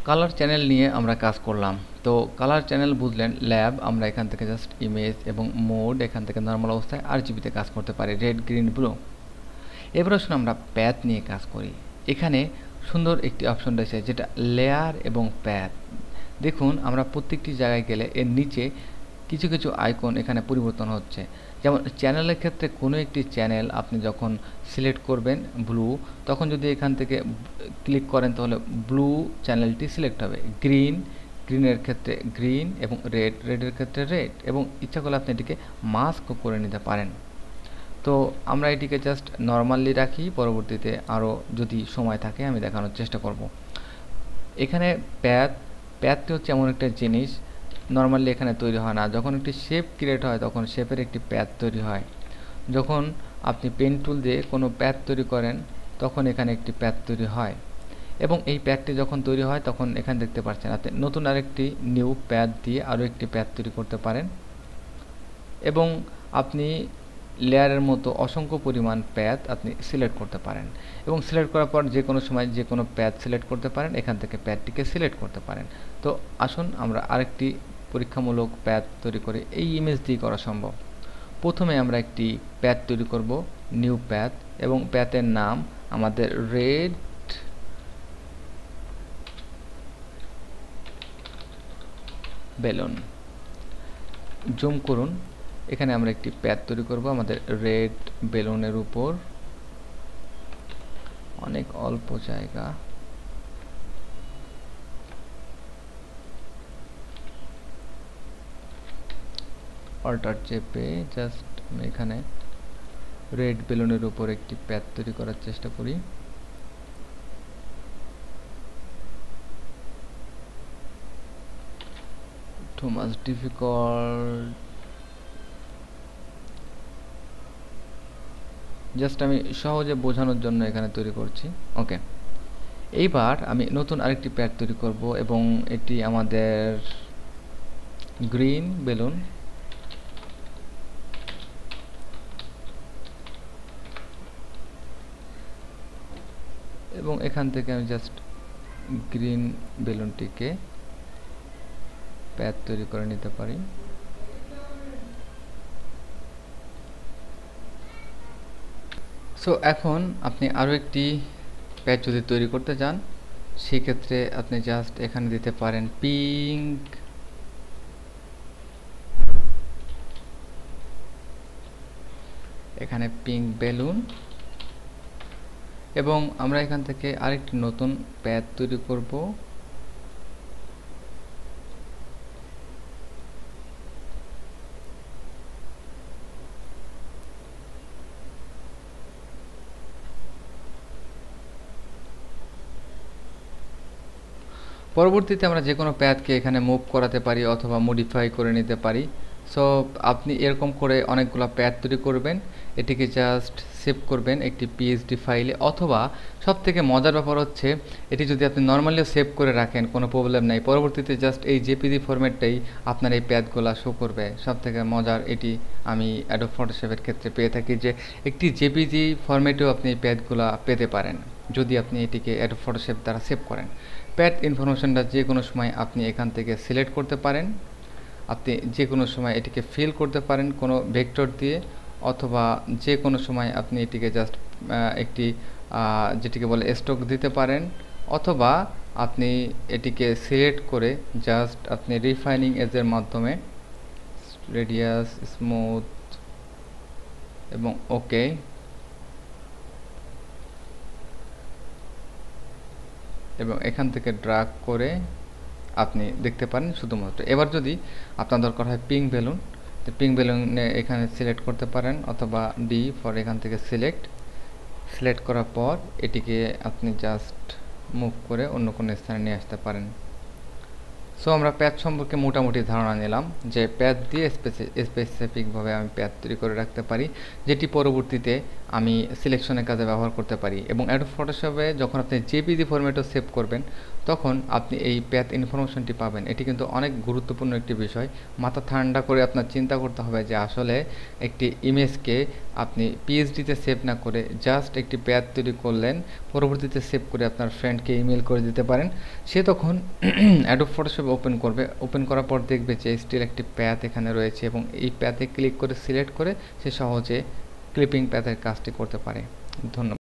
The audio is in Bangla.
কালার চ্যানেল নিয়ে আমরা কাজ করলাম। তো কালার চ্যানেল বুঝলেন, ল্যাব আমরা এখান থেকে জাস্ট ইমেজ এবং মোড এখান থেকে নর্মাল অবস্থায় RGB-তে কাজ করতে পারি, রেড, গ্রিন, ব্লু। এবার আসুন আমরা প্যাথ নিয়ে কাজ করি। এখানে সুন্দর একটি অপশন রয়েছে যেটা লেয়ার এবং প্যাথ। দেখুন আমরা প্রত্যেকটি জায়গায় গেলে এর নিচে কিছু কিছু আইকন এখানে পরিবর্তন হচ্ছে। যেমন চ্যানেলের ক্ষেত্রে কোনো একটি চ্যানেল আপনি যখন সিলেক্ট করবেন ব্লু, তখন যদি এখান থেকে ক্লিক করেন তাহলে ব্লু চ্যানেলটি সিলেক্ট হবে। গ্রিনের ক্ষেত্রে গ্রিন এবং রেডের ক্ষেত্রে রেড, এবং ইচ্ছা করলে আপনি এটিকে মাস্কও করে নিতে পারেন। তো আমরা এটিকে জাস্ট নর্মালি রাখি, পরবর্তীতে আরও যদি সময় থাকে আমি দেখানোর চেষ্টা করব। এখানে প্যাথটি হচ্ছে এমন একটা জিনিস নর্মালি এখানে তৈরি হয় না। যখন একটি শেপ ক্রিয়েট হয় তখন শেপের একটি প্যাথ তৈরি হয়। যখন আপনি পেন টুল দিয়ে কোনো প্যাথ তৈরি করেন তখন এখানে একটি প্যাথ তৈরি হয়, এবং এই প্যাথটি যখন তৈরি হয় তখন এখানে দেখতে পাচ্ছেন আপনি নতুন আরেকটি নিউ প্যাথ দিয়ে আরও একটি প্যাথ তৈরি করতে পারেন। এবং আপনি লেয়ারের মতো অসংখ্য পরিমাণ প্যাথ আপনি সিলেক্ট করতে পারেন, এবং সিলেক্ট করার পর যে কোনো সময় যে কোনো প্যাথ সিলেক্ট করতে পারেন, এখান থেকে প্যাথটিকে সিলেক্ট করতে পারেন। তো আসুন আমরা আরেকটি পরীক্ষামূলক প্যাথ তৈরি করে এই ইমেজ দিয়ে করা সম্ভব। প্রথমে আমরা একটি প্যাথ তৈরি করব, নিউ প্যাথ, এবং প্যাথের নাম আমাদের রেড বেলুন। জুম করুন, এখানে আমরা একটি প্যাথ তৈরি করব আমাদের রেড বেলুনের উপর, অনেক অল্প জায়গা। অল্টার চেপে জাস্ট আমি এখানে রেড বেলুনের উপর একটি প্যাথ তৈরি করার চেষ্টা করি। টু মাচ ডিফিকাল্ট, জাস্ট আমি সহজে বোঝানোর জন্য এখানে তৈরি করছি। ওকে, এইবার আমি নতুন আরেকটি প্যাথ তৈরি করব, এবং এটি আমাদের গ্রিন বেলুন। এবং এখান থেকে আমি জাস্ট গ্রিন বেলুনটিকে প্যাথ তৈরি করে নিতে পারি। সো এখন আপনি আরও একটি প্যাথ যদি তৈরি করতে চান সেক্ষেত্রে আপনি জাস্ট এখানে দিতে পারেন পিঙ্ক, এখানে পিঙ্ক বেলুন, এবং আমরা এখান থেকে আরেকটি নতুন প্যাথ তৈরি করব। পরবর্তীতে আমরা যে কোনো প্যাথকে এখানে মুভ করাতে পারি অথবা মডিফাই করে নিতে পারি। সো আপনি এরকম করে অনেকগুলো প্যাথ তৈরি করবেন, এটিকে জাস্ট সেভ করবেন একটি পিএসডি ফাইলে, অথবা সবথেকে মজার ব্যাপার হচ্ছে এটি যদি আপনি নর্মালিও সেভ করে রাখেন কোনো প্রবলেম নাই, পরবর্তীতে জাস্ট এই জেপিজি ফরম্যাটটাই আপনার এই প্যাথগুলো শো করবে। সবথেকে মজার এটি আমি অ্যাডোব ফটোশপের ক্ষেত্রে পেয়ে থাকি যে একটি জেপিজি ফরম্যাটেও আপনি এই প্যাথগুলো পেতে পারেন যদি আপনি এটিকে অ্যাডোব ফটোশপ দ্বারা সেভ করেন। প্যাথ ইনফরমেশনটা যে কোনো সময় আপনি এখান থেকে সিলেক্ট করতে পারেন, আপনি যে কোনো সময় এটিকে ফিল করতে পারেন কোনো ভেক্টর দিয়ে, অথবা যে কোনো সময় আপনি এটিকে জাস্ট একটি যেটিকে বলে স্ট্রোক দিতে পারেন, অথবা আপনি এটিকে সিলেক্ট করে জাস্ট আপনি রিফাইনিং এজের মাধ্যমে রেডিয়াস, স্মুথ এবং ওকে, এবং এখান থেকে ড্রাগ করে আপনি দেখতে পারেন শুধুমাত্র। এবার যদি আপনার দরকার হয় পিঙ্ক বেলুন, তো পিঙ্ক বেলুনে এখানে সিলেক্ট করতে পারেন, অথবা ডি ফর এখান থেকে সিলেক্ট করার পর এটিকে আপনি জাস্ট মুভ করে অন্য কোনো স্থানে নিয়ে আসতে পারেন। সো আমরা প্যাথ সম্পর্কে মোটামুটি ধারণা নিলাম যে প্যাথ দিয়ে স্পেসিফিকভাবে আমি প্যাথ তৈরি করে রাখতে পারি, যেটি পরবর্তীতে আমি সিলেকশনের কাজে ব্যবহার করতে পারি। এবং অ্যাডোব ফটোশপে যখন আপনি জেপিজি ফরম্যাটও সেভ করবেন তখন আপনি এই প্যাথ ইনফরমেশনটি পাবেন। এটি কিন্তু অনেক গুরুত্বপূর্ণ একটি বিষয়। মাথা ঠান্ডা করে আপনার চিন্তা করতে হবে যে আসলে একটি ইমেজকে আপনি পিএইচডিতে সেভ না করে জাস্ট একটি প্যাথ তৈরি করলেন, পরবর্তীতে সেভ করে আপনার ফ্রেন্ডকে ইমেল করে দিতে পারেন। সে তখন অ্যাডোব ফটোশপ ওপেন করবে, ওপেন করার পর দেখবে যে স্টিল একটি প্যাথ এখানে রয়েছে এবং এই প্যাথে ক্লিক করে সিলেক্ট করে সে সহজে ক্লিপিং প্যাথের কাজটি করতে পারে। ধন্যবাদ।